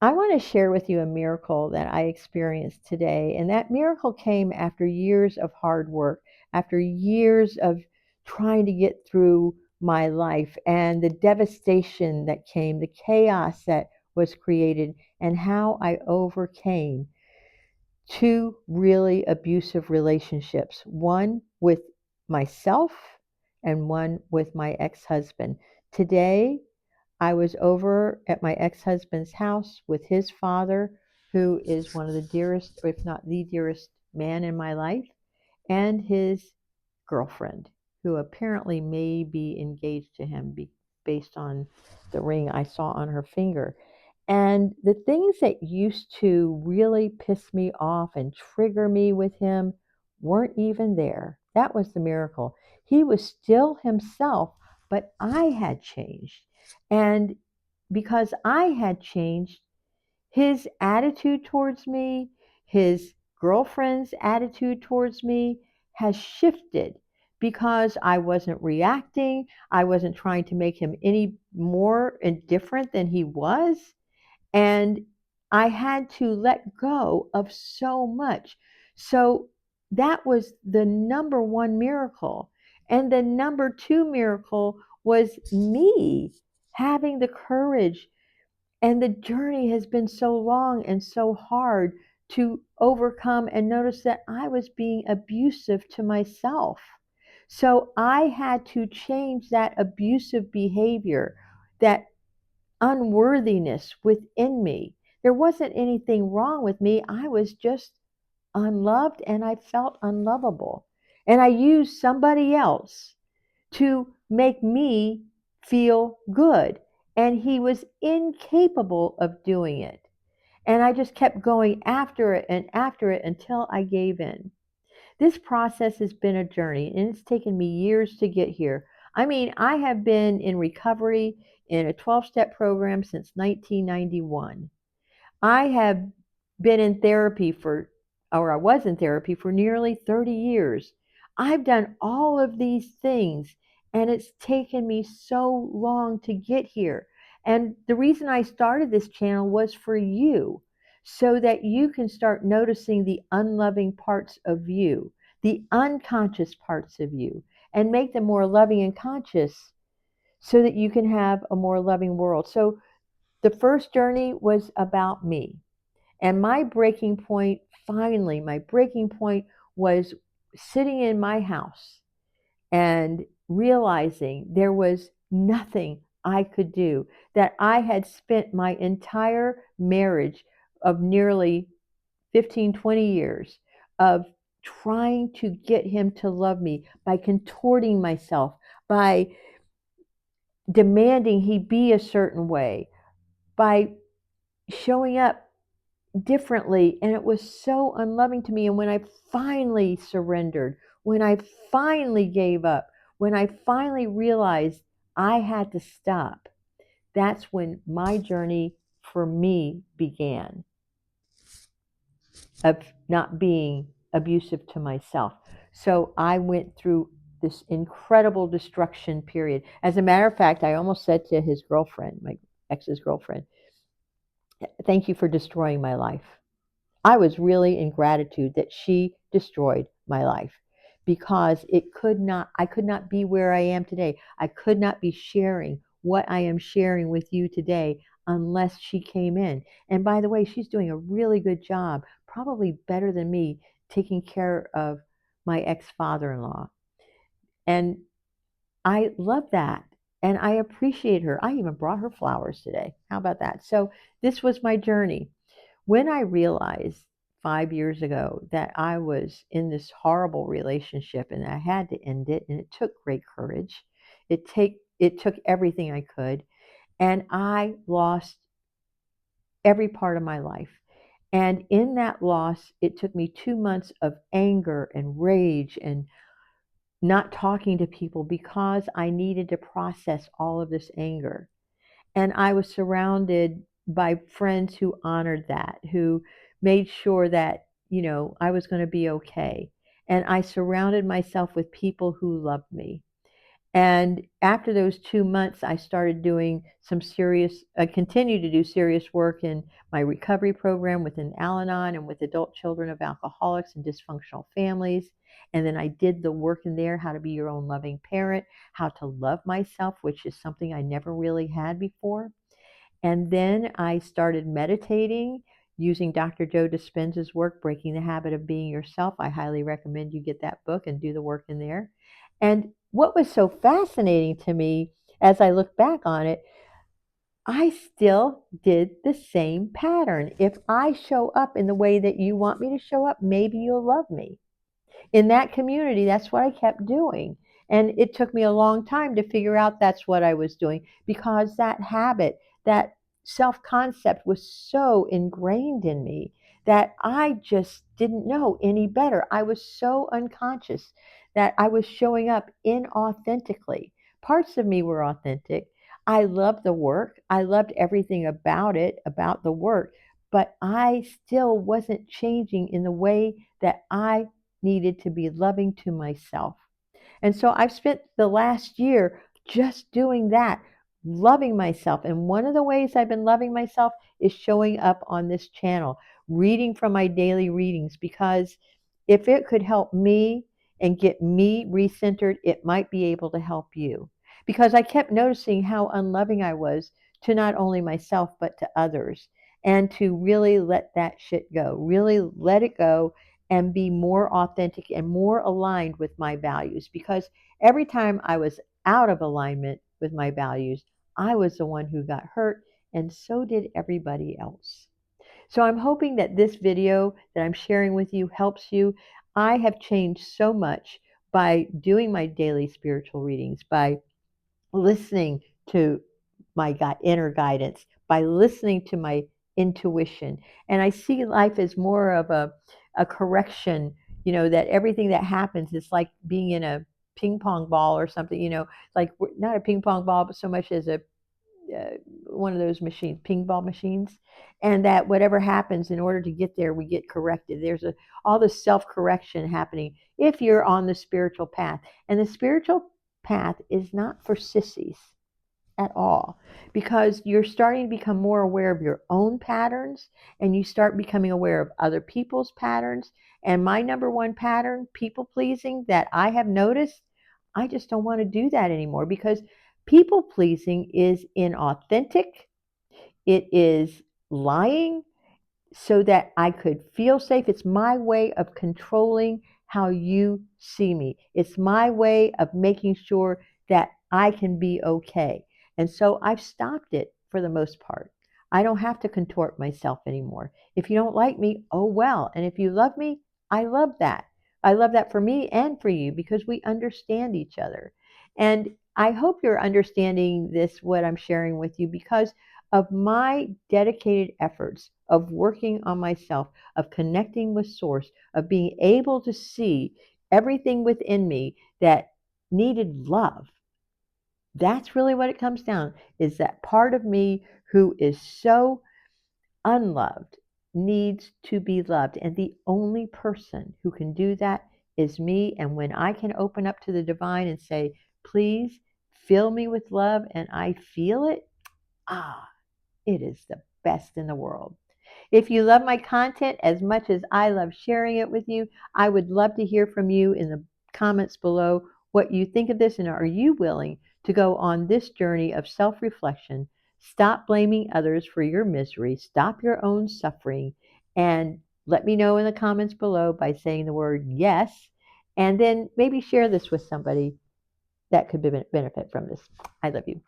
I want to share with you a miracle that I experienced today. And that miracle came after years of hard work, after years of trying to get through my life and the devastation that came, the chaos that was created, and how I overcame two really abusive relationships, one with myself and one with my ex husband. Today, I was over at my ex husband's house with his father, who is one of the dearest, if not the dearest man in my life, and his girlfriend, who apparently may be engaged to him based on the ring I saw on her finger. And the things that used to really piss me off and trigger me with him weren't even there. That was the miracle. He was still himself, but I had changed. And because I had changed, his attitude towards me, his girlfriend's attitude towards me has shifted because I wasn't reacting. I wasn't trying to make him any more indifferent than he was. And I had to let go of so much. So that was the number one miracle. And the number two miracle was me having the courage, and the journey has been so long and so hard to overcome and notice that I was being abusive to myself. So I had to change that abusive behavior, that unworthiness within me. There wasn't anything wrong with me. I was just unloved and I felt unlovable. And I used somebody else to make me feel good. And he was incapable of doing it. And I just kept going after it until I gave in. This process has been a journey and it's taken me years to get here. I mean, I have been in recovery in a 12-step program since 1991. I have been in therapy or I was in therapy for nearly 30 years. I've done all of these things and it's taken me so long to get here. And the reason I started this channel was for you, so that you can start noticing the unloving parts of you, the unconscious parts of you, and make them more loving and conscious so that you can have a more loving world. So the first journey was about me. And my breaking point, finally, my breaking point was sitting in my house and realizing there was nothing I could do, that I had spent my entire marriage of nearly 15, 20 years of trying to get him to love me by contorting myself, by demanding he be a certain way, by showing up differently, and it was so unloving to me. And when I finally surrendered, when I finally gave up, when I finally realized I had to stop, that's when my journey for me began, of not being abusive to myself. So I went through this incredible destruction period. As a matter of fact, I almost said to his girlfriend, my ex's girlfriend, thank you for destroying my life. I was really in gratitude that she destroyed my life, because I could not be where I am today. I could not be sharing what I am sharing with you today unless she came in. And by the way, she's doing a really good job, probably better than me, taking care of my ex-father-in-law. And I love that. And I appreciate her. I even brought her flowers today. How about that? So this was my journey. When I realized 5 years ago that I was in this horrible relationship and I had to end it, and it took great courage. It took everything I could, and I lost every part of my life. And in that loss, it took me 2 months of anger and rage and not talking to people because I needed to process all of this anger. And I was surrounded by friends who honored that, who made sure that, I was going to be okay. And I surrounded myself with people who loved me. And after those 2 months, I started doing I continued to do serious work in my recovery program within Al Anon and with adult children of alcoholics and dysfunctional families. And then I did the work in there, how to be your own loving parent, how to love myself, which is something I never really had before. And then I started meditating using Dr. Joe Dispenza's work, Breaking the Habit of Being Yourself. I highly recommend you get that book and do the work in there. And what was so fascinating to me as I look back on it, I still did the same pattern. If I show up in the way that you want me to show up, maybe you'll love me. In that community, that's what I kept doing. And it took me a long time to figure out that's what I was doing because that habit, that self concept was so ingrained in me that I just didn't know any better. I was so unconscious that I was showing up inauthentically. Parts of me were authentic. I loved the work, I loved everything about it, about the work, but I still wasn't changing in the way that I needed to be loving to myself. And so I've spent the last year just doing that, loving myself. And one of the ways I've been loving myself is showing up on this channel, reading from my daily readings, because if it could help me and get me recentered, it might be able to help you. Because I kept noticing how unloving I was to not only myself, but to others. And to really let that shit go, really let it go and be more authentic and more aligned with my values. Because every time I was out of alignment with my values, I was the one who got hurt, and so did everybody else. So I'm hoping that this video that I'm sharing with you helps you. I have changed so much by doing my daily spiritual readings, by listening to my inner guidance, by listening to my intuition. And I see life as more of a correction, that everything that happens is like being in a ping pong ball or something, like not a ping pong ball, but so much as a one of those machines, ping ball machines, and that whatever happens in order to get there, we get corrected. There's all this self correction happening if you're on the spiritual path. And the spiritual path is not for sissies at all, because you're starting to become more aware of your own patterns and you start becoming aware of other people's patterns. And my number one pattern, people pleasing, that I have noticed, I just don't want to do that anymore, because people pleasing is inauthentic, it is lying, so that I could feel safe. It's my way of controlling how you see me. It's my way of making sure that I can be okay. And so I've stopped it for the most part. I don't have to contort myself anymore. If you don't like me, oh well. And if you love me, I love that. I love that for me and for you, because we understand each other. And I hope you're understanding this, what I'm sharing with you, because of my dedicated efforts of working on myself, of connecting with Source, of being able to see everything within me that needed love. That's really what it comes down, is that part of me who is so unloved needs to be loved. And the only person who can do that is me. And when I can open up to the divine and say, please fill me with love, and I feel it, ah, it is the best in the world. If you love my content as much as I love sharing it with you, I would love to hear from you in the comments below what you think of this, and are you willing to go on this journey of self-reflection? Stop blaming others for your misery, stop your own suffering, and let me know in the comments below by saying the word yes, and then maybe share this with somebody that could benefit from this. I love you.